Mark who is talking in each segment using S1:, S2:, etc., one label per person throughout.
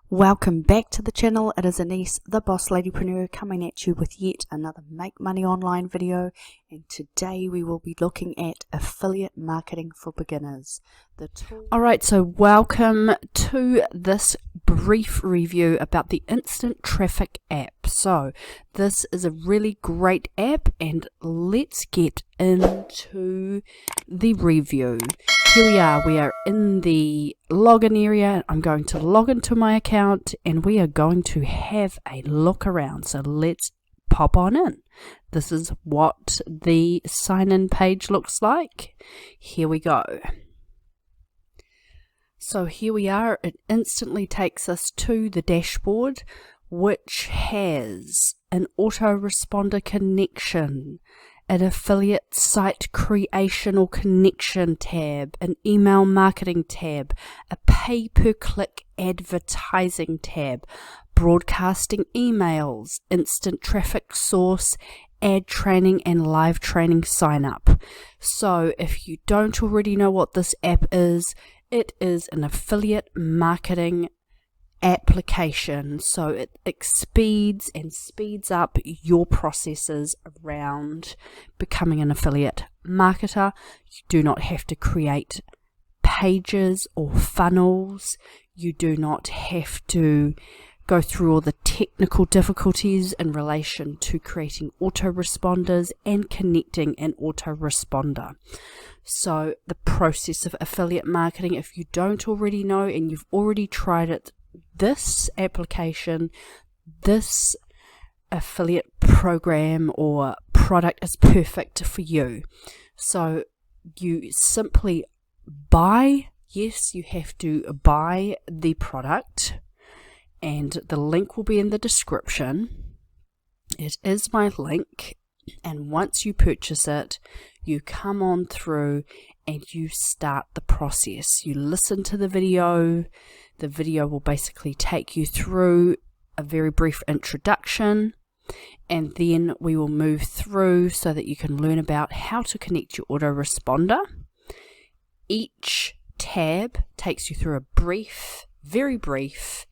S1: Welcome back to the channel. It is Anise, the Boss Ladypreneur, coming at you with yet another Make Money Online video, and today we will be looking at affiliate marketing for beginners. Alright, so welcome to this brief review about the Instant Traffic app. So this is a really great app, and let's get into the review. Here we are in the login area. I'm going to log into my account and we are going to have a look around. So let's pop on in. This is what the sign-in page looks like. Here we go. So here we are. It instantly takes us to the dashboard, which has an autoresponder connection, an affiliate site creation or connection tab, an email marketing tab, a pay-per-click advertising tab, broadcasting emails, instant traffic source, ad training, and live training sign up. So if you don't already know what this app is, it is an affiliate marketing application. So it speeds up your processes around becoming an affiliate marketer. You do not have to create pages or funnels. You do not have to go through all the technical difficulties in relation to creating autoresponders and connecting an autoresponder. So the process of affiliate marketing, if you don't already know and you've already tried it, this application, this affiliate program or product is perfect for you. So you simply buy, yes, you have to buy the product, and the link will be in the description. It is my link, and once you purchase it, you come on through and you start the process. You listen to the video. The video will basically take you through a very brief introduction, and then we will move through so that you can learn about how to connect your autoresponder. Each tab takes you through a brief, very brief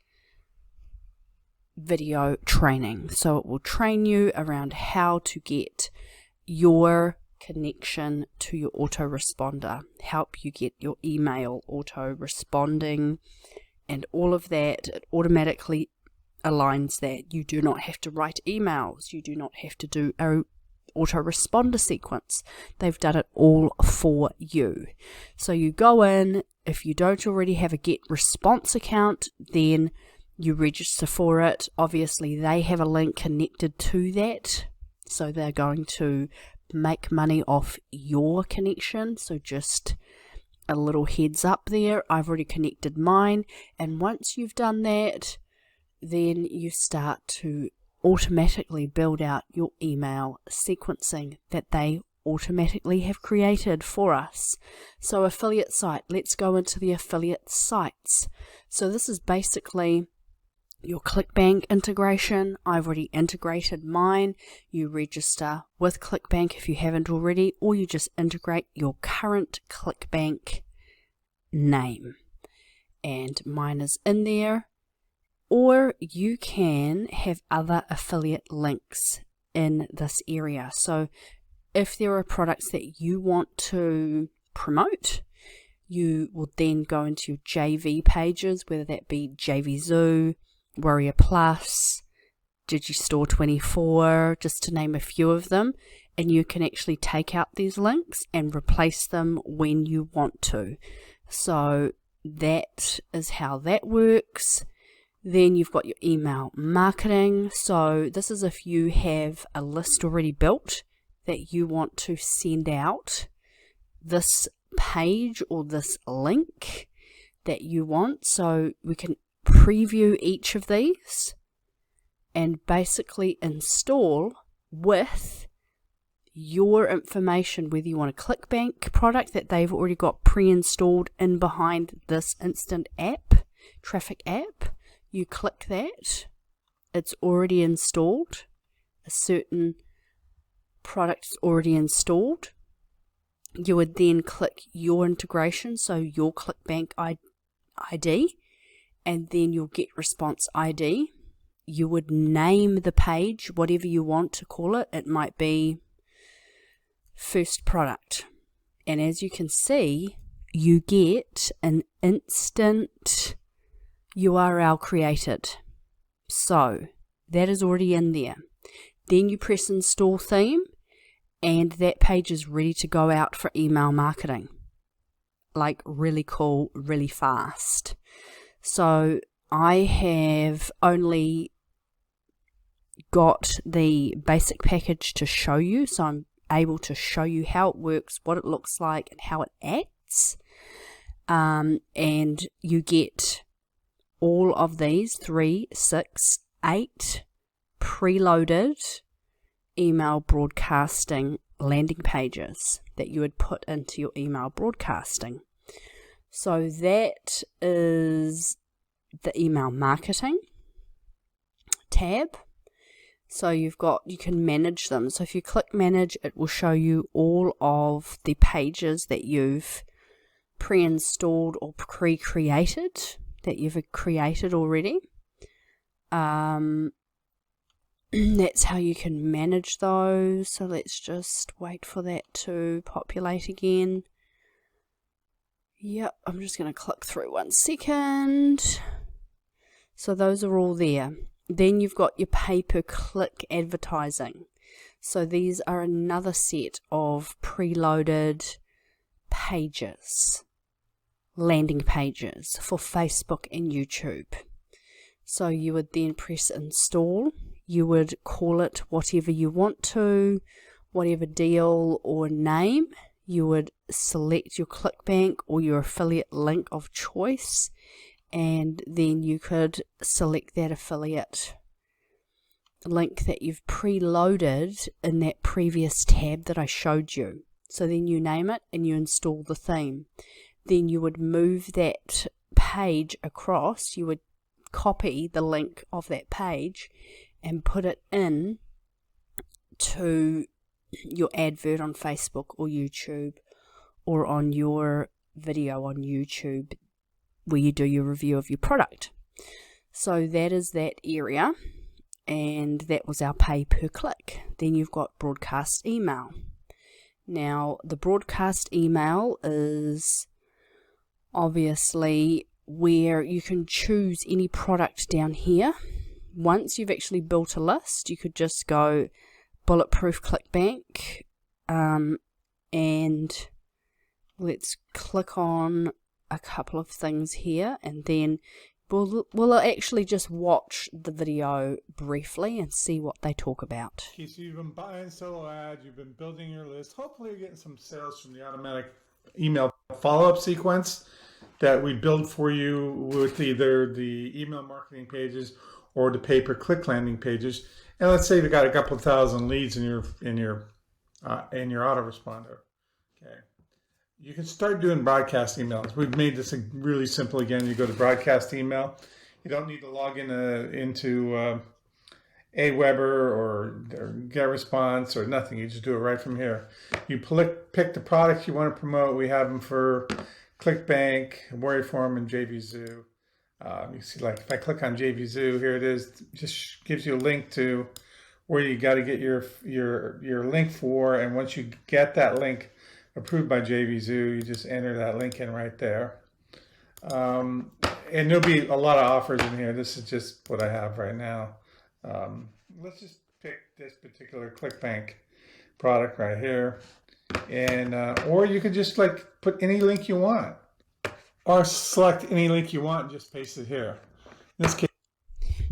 S1: video training. So it will train you around how to get your connection to your autoresponder, help you get your email auto responding, and all of that. It automatically aligns that. You do not have to write emails. You do not have to do a autoresponder sequence. They've done it all for you. So you go in. If you don't already have a Get Response account, then you register for it. Obviously, they have a link connected to that. So they're going to make money off your connection. So just a little heads up there. I've already connected mine, and once you've done that, then you start to automatically build out your email sequencing that they automatically have created for us. So affiliate site, let's go into the affiliate sites. So this is basically your ClickBank integration. I've already integrated mine. You register with ClickBank if you haven't already, or you just integrate your current ClickBank name, and mine is in there. Or you can have other affiliate links in this area. So if there are products that you want to promote, you will then go into your JV pages, whether that be JV Zoo, Warrior Plus, Digistore 24, just to name a few of them, and you can actually take out these links and replace them when you want to. So that is how that works. Then you've got your email marketing. So this is if you have a list already built that you want to send out this page or this link that you want. So we can preview each of these and basically install with your information, whether you want a ClickBank product that they've already got pre-installed in behind this instant app, traffic app. You click that, it's already installed, a certain product is already installed. You would then click your integration, so your ClickBank ID, and then you'll get response ID. You would name the page, whatever you want to call it. It might be first product. And as you can see, you get an instant URL created. So that is already in there. Then you press install theme, and that page is ready to go out for email marketing. Like really cool, really fast. So I have only got the basic package to show you, so I'm able to show you how it works, what it looks like, and how it acts. And you get all of these 3, 6, 8 preloaded email broadcasting landing pages that you would put into your email broadcasting. So that is the email marketing tab. So you can manage them. So if you click manage, it will show you all of the pages that you've pre-installed or pre-created, that you've created already. That's how you can manage those. So let's just wait for that to populate again. Yep, I'm just going to click through 1 second. So those are all there. Then you've got your pay-per-click advertising. So these are another set of preloaded pages, landing pages for Facebook and YouTube. So you would then press install. You would call it whatever you want to, whatever deal or name. You would select your ClickBank or your affiliate link of choice, and then you could select that affiliate link that you've preloaded in that previous tab that I showed you. So then you name it and you install the theme. Then you would move that page across. You would copy the link of that page and put it in to your advert on Facebook or YouTube, or on your video on YouTube where you do your review of your product. So that is that area, and that was our pay per click. Then you've got broadcast email. Now the broadcast email is obviously where you can choose any product down here. Once you've actually built a list, you could just go Bulletproof ClickBank, and let's click on a couple of things here, and then we'll actually just watch the video briefly and see what they talk about.
S2: Okay, so you've been buying solo ads, you've been building your list. Hopefully you're getting some sales from the automatic email follow-up sequence that we build for you with either the email marketing pages or the pay-per-click landing pages. And let's say you've got a couple of thousand leads in your autoresponder. Okay, you can start doing broadcast emails. We've made this really simple. Again, you go to broadcast email. You don't need to log into Aweber or GetResponse or nothing. You just do it right from here. You pick the products you want to promote. We have them for ClickBank, WorryForm, and JVZoo. You see, like if I click on JVZoo, here it is. It just gives you a link to where you got to get your link for, and once you get that link approved by JVZoo, you just enter that link in right there. And there'll be a lot of offers in here. This is just what I have right now. Let's just pick this particular ClickBank product right here, and or you could just like put any link you want. Or select any link you want and just paste it here. In this case,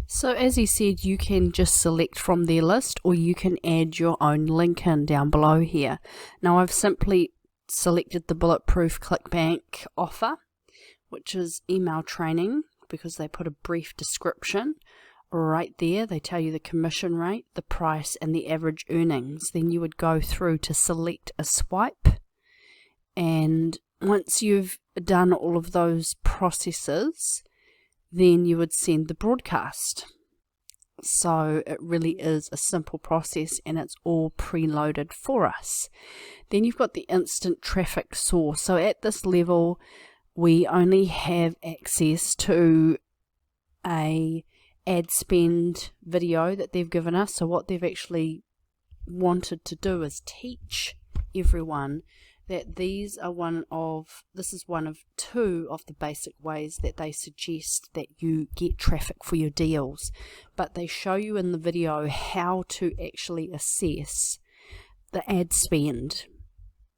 S1: so as he said, you can just select from their list, or you can add your own link in down below here. Now I've simply selected the Bulletproof ClickBank offer, which is email training, because they put a brief description right there. They tell you the commission rate, the price, and the average earnings. Then you would go through to select a swipe, and once you've done all of those processes, then you would send the broadcast. So it really is a simple process, and it's all preloaded for us. Then you've got the instant traffic source. So at this level, we only have access to a ad spend video that they've given us. So what they've actually wanted to do is teach everyone that this is one of two of the basic ways that they suggest that you get traffic for your deals. But they show you in the video how to actually assess the ad spend,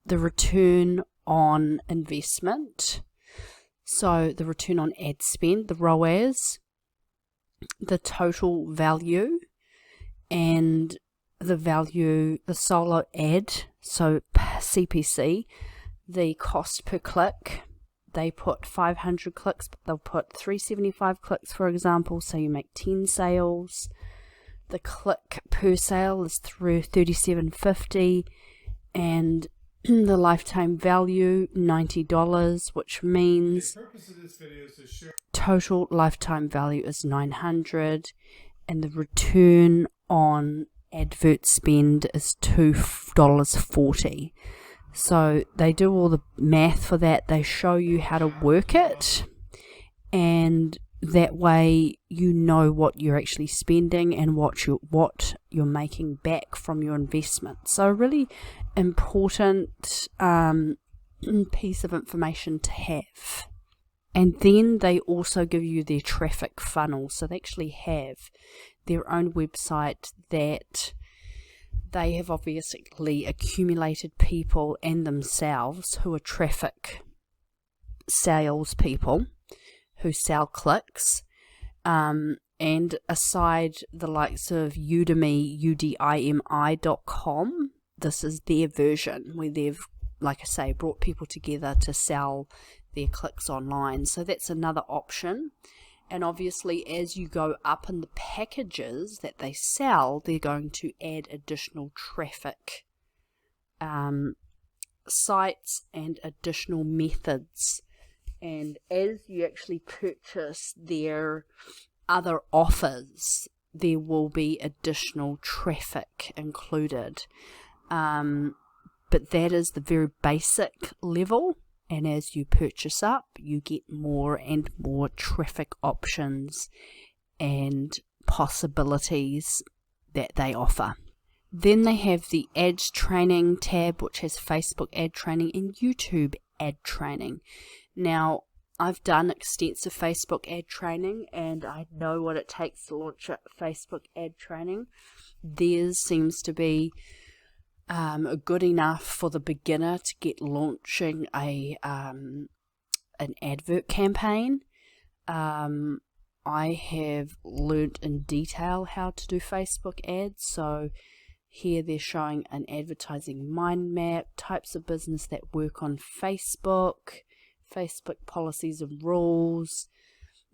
S1: the return on investment, so the return on ad spend, the ROAS, the total value, and the solo ad, so CPC, the cost per click. They put 500 clicks, but they'll put 375 clicks, for example, so you make 10 sales. The click per sale is through $37.50, and the lifetime value $90, which means
S2: The purpose of this video is to share
S1: total lifetime value is $900, and the return on advert spend is $2.40. So they do all the math for that. They show you how to work it, and that way you know what you're actually spending and what you're making back from your investment. So a really important piece of information to have. And then they also give you their traffic funnel. So they actually have their own website that they have obviously accumulated people and themselves who are traffic salespeople who sell clicks. And aside the likes of Udemy, udimi.com, this is their version where they've, like I say, brought people together to sell their clicks online. So that's another option. And obviously as you go up in the packages that they sell, they're going to add additional traffic sites and additional methods. And as you actually purchase their other offers, there will be additional traffic included. But that is the very basic level. And as you purchase up, you get more and more traffic options and possibilities that they offer. Then they have the ads training tab, which has Facebook ad training and YouTube ad training. Now, I've done extensive Facebook ad training, and I know what it takes to launch a Facebook ad training. Theirs seems to be good enough for the beginner to get launching an advert campaign. I have learnt in detail how to do Facebook ads. So here they're showing an advertising mind map, types of business that work on Facebook, Facebook policies and rules,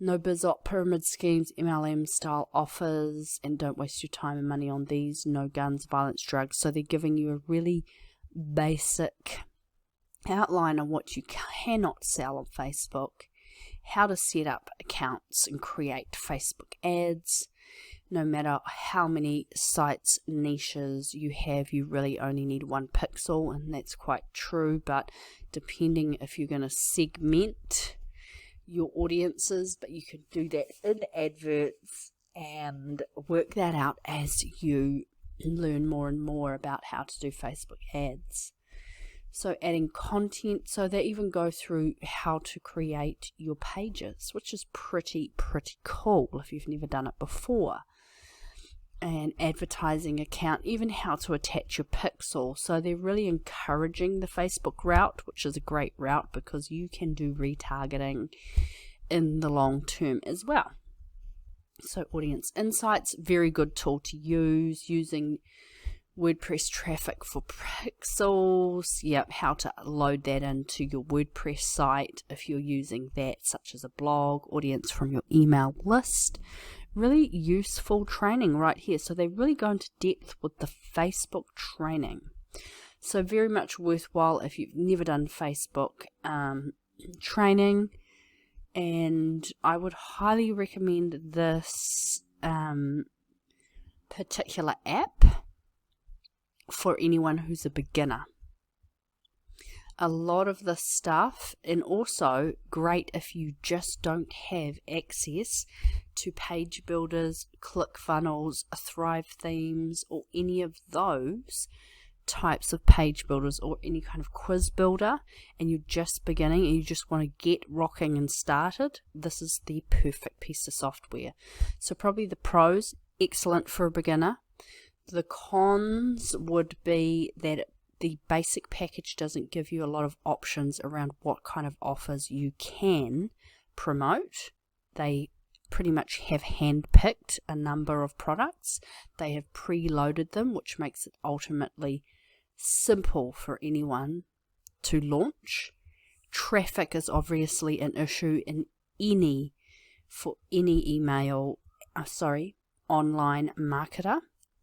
S1: no biz-op pyramid schemes, MLM style offers, and don't waste your time and money on these, no guns, violence, drugs. So they're giving you a really basic outline on what you cannot sell on Facebook, how to set up accounts and create Facebook ads. No matter how many sites, niches you have, you really only need one pixel, and that's quite true. But depending if you're going to segment your audiences, but you can do that in adverts and work that out as you learn more and more about how to do Facebook ads. So adding content, so they even go through how to create your pages, which is pretty cool if you've never done it before. And advertising account, even how to attach your pixel. So they're really encouraging the Facebook route, which is a great route because you can do retargeting in the long term as well. So audience insights, very good tool to use, using WordPress traffic for pixels. Yep, how to load that into your WordPress site if you're using that, such as a blog, audience from your email list. Really useful training right here. So they really go into depth with the Facebook training. So very much worthwhile if you've never done Facebook training. And I would highly recommend this particular app for anyone who's a beginner. a lot of this stuff, and also great if you just don't have access to page builders, ClickFunnels, Thrive themes, or any of those types of page builders, or any kind of quiz builder, and you're just beginning and you just want to get rocking and started, this is the perfect piece of software. So probably the pros, excellent for a beginner. The cons would be that the basic package doesn't give you a lot of options around what kind of offers you can promote. They pretty much have handpicked a number of products. They have preloaded them, which makes it ultimately simple for anyone to launch. Traffic is obviously an issue in any online marketer,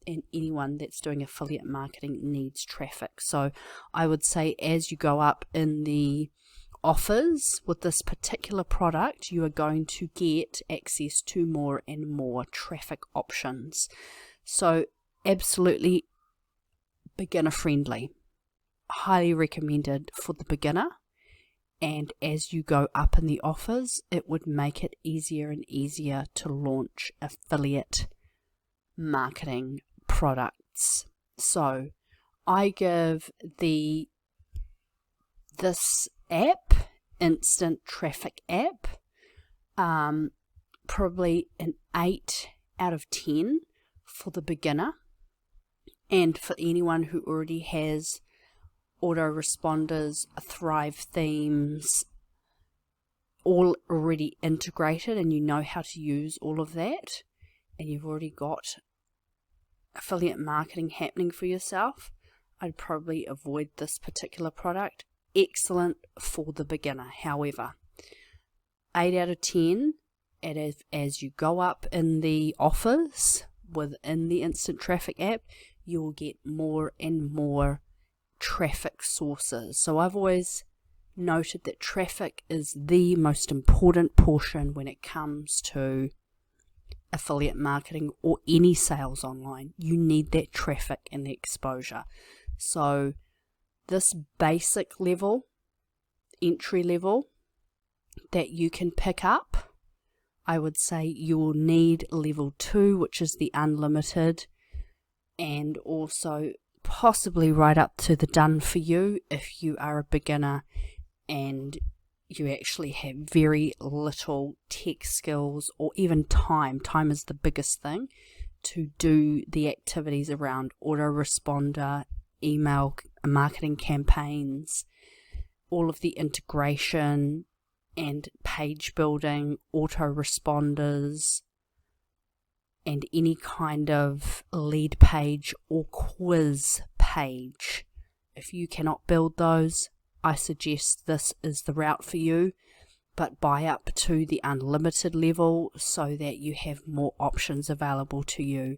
S1: and anyone that's doing affiliate marketing needs traffic. So I would say as you go up in the offers with this particular product, you are going to get access to more and more traffic options. So absolutely beginner friendly, highly recommended for the beginner. And as you go up in the offers, it would make it easier and easier to launch affiliate marketing products. So I give this app, Instant Traffic app, probably an 8 out of 10 for the beginner, and for anyone who already has autoresponders, Thrive themes, all already integrated, and you know how to use all of that, and you've already got affiliate marketing happening for yourself, I'd probably avoid this particular product. Excellent for the beginner, however. 8 out of 10, and as you go up in the offers within the Instant Traffic app, you will get more and more traffic sources. So I've always noted that traffic is the most important portion when it comes to affiliate marketing or any sales online. You need that traffic and the exposure. So this basic level, entry level that you can pick up, I would say you will need level 2, which is the unlimited, and also possibly right up to the done for you if you are a beginner and you actually have very little tech skills or even time. Time is the biggest thing to do the activities around autoresponder, email marketing campaigns, all of the integration and page building, autoresponders, and any kind of lead page or quiz page. If you cannot build those, I suggest this is the route for you, but buy up to the unlimited level so that you have more options available to you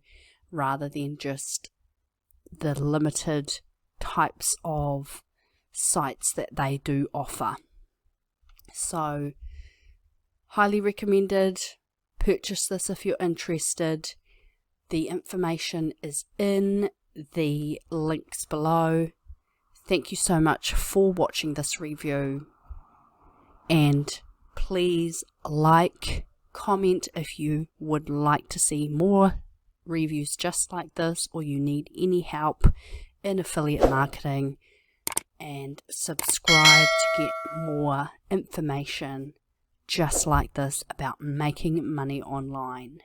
S1: rather than just the limited types of sites that they do offer. So highly recommended. Purchase this if you're interested. The information is in the links below. Thank you so much for watching this review, and please like, comment if you would like to see more reviews just like this, or you need any help in affiliate marketing, and subscribe to get more information just like this about making money online.